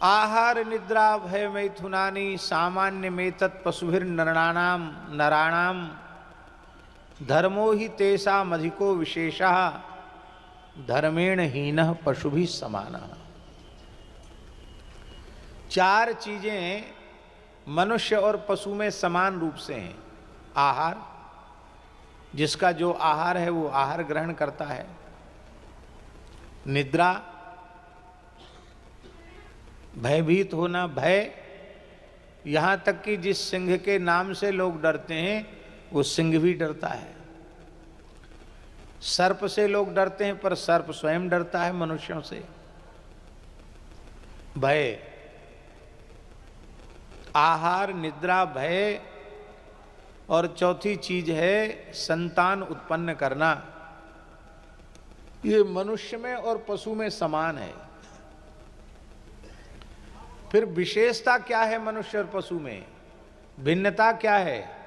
आहार निद्रा भय मैथुनानि सामान्य में तत्पशुभिर नराणाम धर्मो ही तेषाम अधिको विशेषः धर्मेण हीनः पशुभिः समानः। चार चीजें मनुष्य और पशु में समान रूप से हैं। आहार, जिसका जो आहार है वो आहार ग्रहण करता है। निद्रा, भयभीत होना, भय, यहाँ तक कि जिस सिंह के नाम से लोग डरते हैं वो सिंह भी डरता है। सर्प से लोग डरते हैं पर सर्प स्वयं डरता है मनुष्यों से। भय, आहार, निद्रा, भय, और चौथी चीज है संतान उत्पन्न करना। ये मनुष्य में और पशु में समान है। फिर विशेषता क्या है मनुष्य और पशु में? भिन्नता क्या है?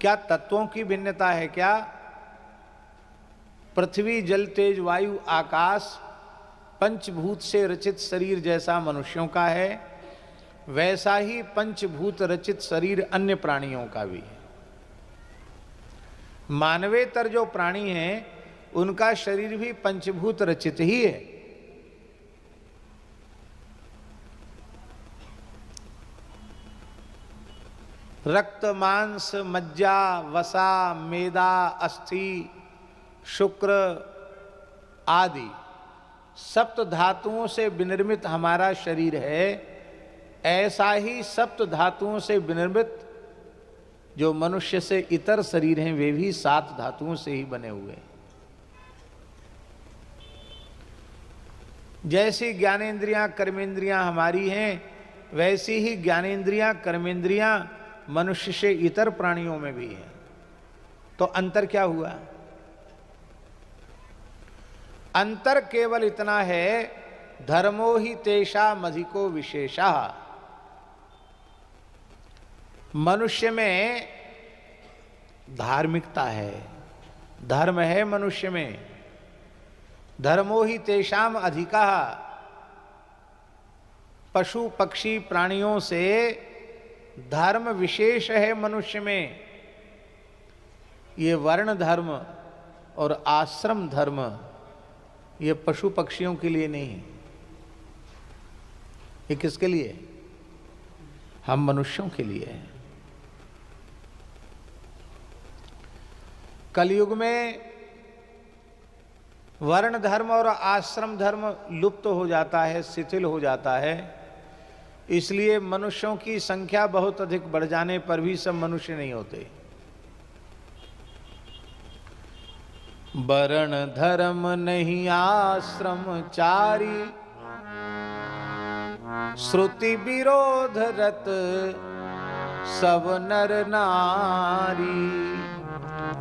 क्या तत्वों की भिन्नता है? क्या पृथ्वी, जल, तेज, वायु, आकाश, पंचभूत से रचित शरीर जैसा मनुष्यों का है, वैसा ही पंचभूत रचित शरीर अन्य प्राणियों का भी है। मानवेतर जो प्राणी हैं उनका शरीर भी पंचभूत रचित ही है। रक्त, मांस, मज्जा, वसा, मेदा, अस्थि, शुक्र आदि सप्त धातुओं से विनिर्मित हमारा शरीर है। ऐसा ही सप्त धातुओं से विनिर्मित जो मनुष्य से इतर शरीर हैं वे भी 7 धातुओं से ही बने हुए हैं। जैसी ज्ञानेंद्रियां, कर्मेंद्रियां हमारी हैं, वैसी ही ज्ञानेंद्रियां, कर्मेंद्रियां मनुष्य से इतर प्राणियों में भी हैं। तो अंतर क्या हुआ? अंतर केवल इतना है, धर्मो ही तेषाम अधिको विशेषः। मनुष्य में धार्मिकता है, धर्म है मनुष्य में। धर्मो ही तेषाम अधिकः। पशु पक्षी प्राणियों से धर्म विशेष है मनुष्य में। ये वर्ण धर्म और आश्रम धर्म ये पशु पक्षियों के लिए नहीं है। ये किसके लिए है? हम मनुष्यों के लिए है। कलयुग में वर्ण धर्म और आश्रम धर्म लुप्त हो जाता है, शिथिल हो जाता है। इसलिए मनुष्यों की संख्या बहुत अधिक बढ़ जाने पर भी सब मनुष्य नहीं होते। वर्ण धर्म नहीं आश्रम चारी, श्रुति विरोध रत सब नर नारी।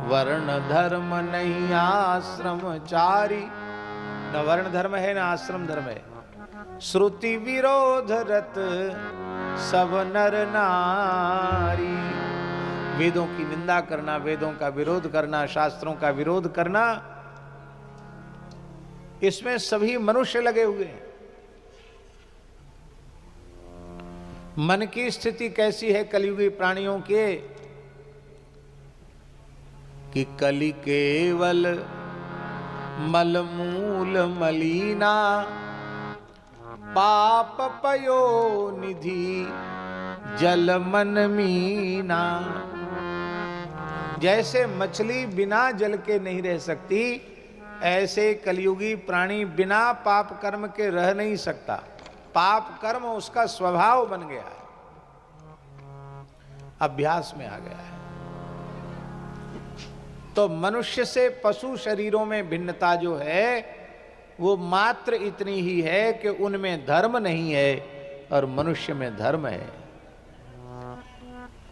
वर्ण धर्म नहीं आश्रम चारी, न वर्ण धर्म है न आश्रम धर्म है। श्रुति विरोध रत सब नर नारी। वेदों की निंदा करना, वेदों का विरोध करना, शास्त्रों का विरोध करना, इसमें सभी मनुष्य लगे हुए हैं। मन की स्थिति कैसी है कलियुगी प्राणियों के कि कलि केवल मलमूल मलीना, पाप पयो निधि जल मन मीना। जैसे मछली बिना जल के नहीं रह सकती, ऐसे कलियुगी प्राणी बिना पाप कर्म के रह नहीं सकता। पाप कर्म उसका स्वभाव बन गया है, अभ्यास में आ गया है। तो मनुष्य से पशु शरीरों में भिन्नता जो है वो मात्र इतनी ही है कि उनमें धर्म नहीं है और मनुष्य में धर्म है।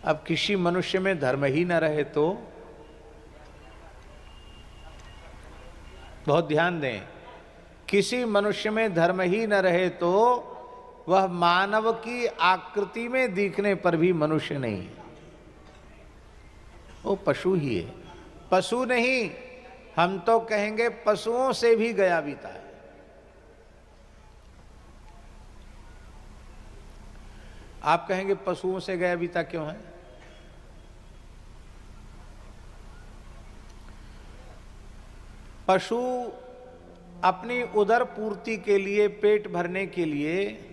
अब किसी मनुष्य में धर्म ही न रहे तो बहुत ध्यान दें, किसी मनुष्य में धर्म ही न रहे तो वह मानव की आकृति में दिखने पर भी मनुष्य नहीं है, वो पशु ही है। पशु नहीं, हम तो कहेंगे पशुओं से भी गया बीता है। आप कहेंगे पशुओं से गया बीता क्यों है? पशु अपनी उदर पूर्ति के लिए, पेट भरने के लिए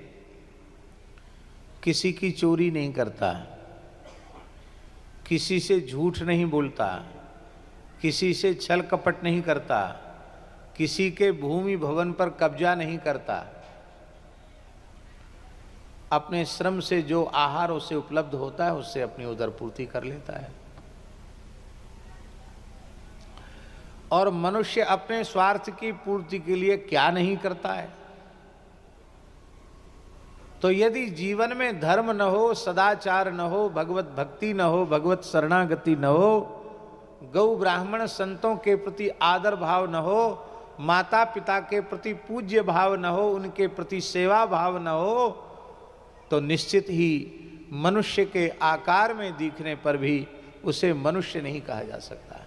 किसी की चोरी नहीं करता, किसी से झूठ नहीं बोलता, किसी से छल कपट नहीं करता, किसी के भूमि भवन पर कब्जा नहीं करता। अपने श्रम से जो आहार उसे उपलब्ध होता है उससे अपनी उदर पूर्ति कर लेता है। और मनुष्य अपने स्वार्थ की पूर्ति के लिए क्या नहीं करता है? तो यदि जीवन में धर्म न हो, सदाचार न हो, भगवत भक्ति न हो, भगवत शरणागति न हो, गौ ब्राह्मण संतों के प्रति आदर भाव न हो, माता पिता के प्रति पूज्य भाव न हो, उनके प्रति सेवा भाव न हो, तो निश्चित ही मनुष्य के आकार में दिखने पर भी उसे मनुष्य नहीं कहा जा सकता है।